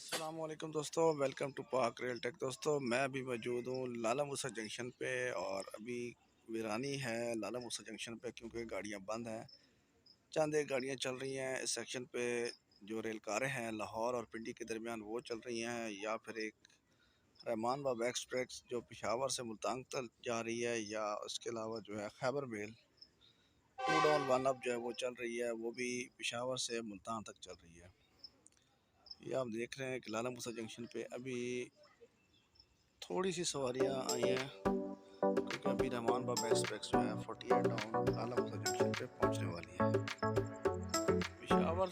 अस्सलामुअलैकुम दोस्तों, welcome to पाक रेल टेक। दोस्तों मैं अभी मौजूद हूँ लालामुसा जंक्शन पे और अभी वीरानी है लालामुसा जंक्शन पे क्योंकि गाड़ियाँ बंद हैं। चंद एक गाड़ियाँ चल रही हैं इस सेक्शन पे। जो रेल कारें हैं लाहौर और पिंडी के दरमियान वो चल रही हैं, या फिर एक रहमान बाबा एक्सप्रेस जो पेशावर से मुल्तान तक जा रही है, या उसके अलावा जो है खैबर मेल 2 डाउन 1 अप जो है वो चल रही है, वो भी पेशावर से मुल्तान तक चल रही है। ये आप देख रहे हैं कि लालामुसा जंक्शन पे अभी थोड़ी सी सवारियाँ आई हैं क्योंकि अभी रहमान बाबा एक्सप्रेस जो है 48 डाउन लालामुसा जंक्शन पे पहुंचने वाली है। पेशावर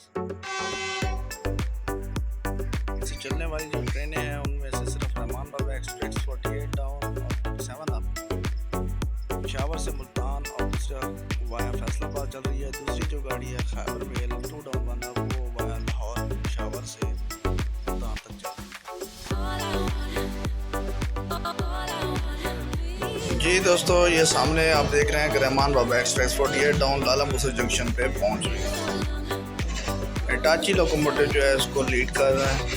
से चलने वाली जो ट्रेनें हैं उनमें से सिर्फ रहमान बाबा एक्सप्रेस 48 डाउन और 7 अप पेशावर से मुल्तान और दूसरा वाया फैसलाबाद चल रही है। दूसरी जो गाड़ी है खैबर मेल 2 डाउन 1 अप वो वाया लाहौर पेशावर से मुल्तान तक चल रही है। जी दोस्तों, ये सामने आप देख रहे हैं कि रहमान बाबा एक्सप्रेस 48 डाउन लालामुसा जंक्शन पे पहुंच रही है। हिटाची लोकोमोटिव जो है इसको लीड कर रहा है।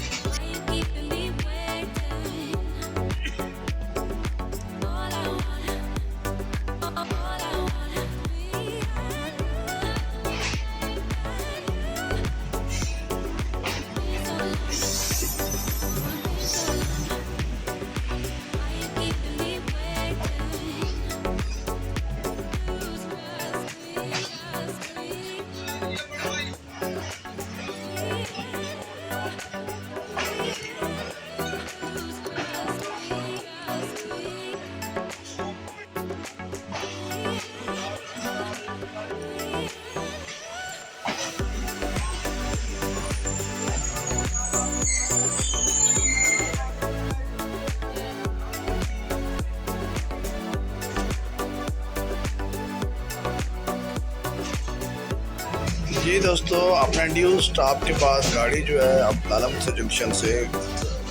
जी दोस्तों, अपने ड्यू स्टॉप के पास गाड़ी जो है अब लालामुसा जंक्शन से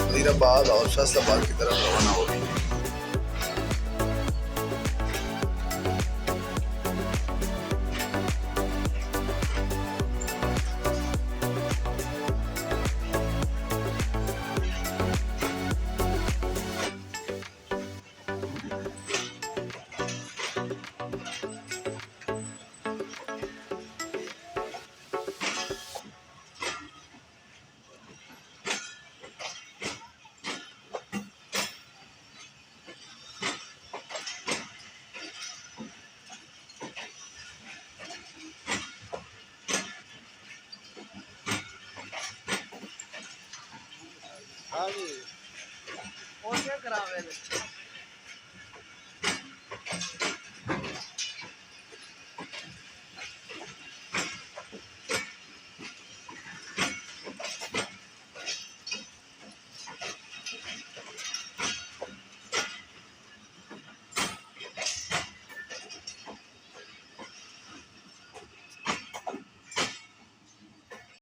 वजीराबाद और फैसलाबाद की तरफ रवाना हो रही है। हाँ जी, और क्या करा मैंने?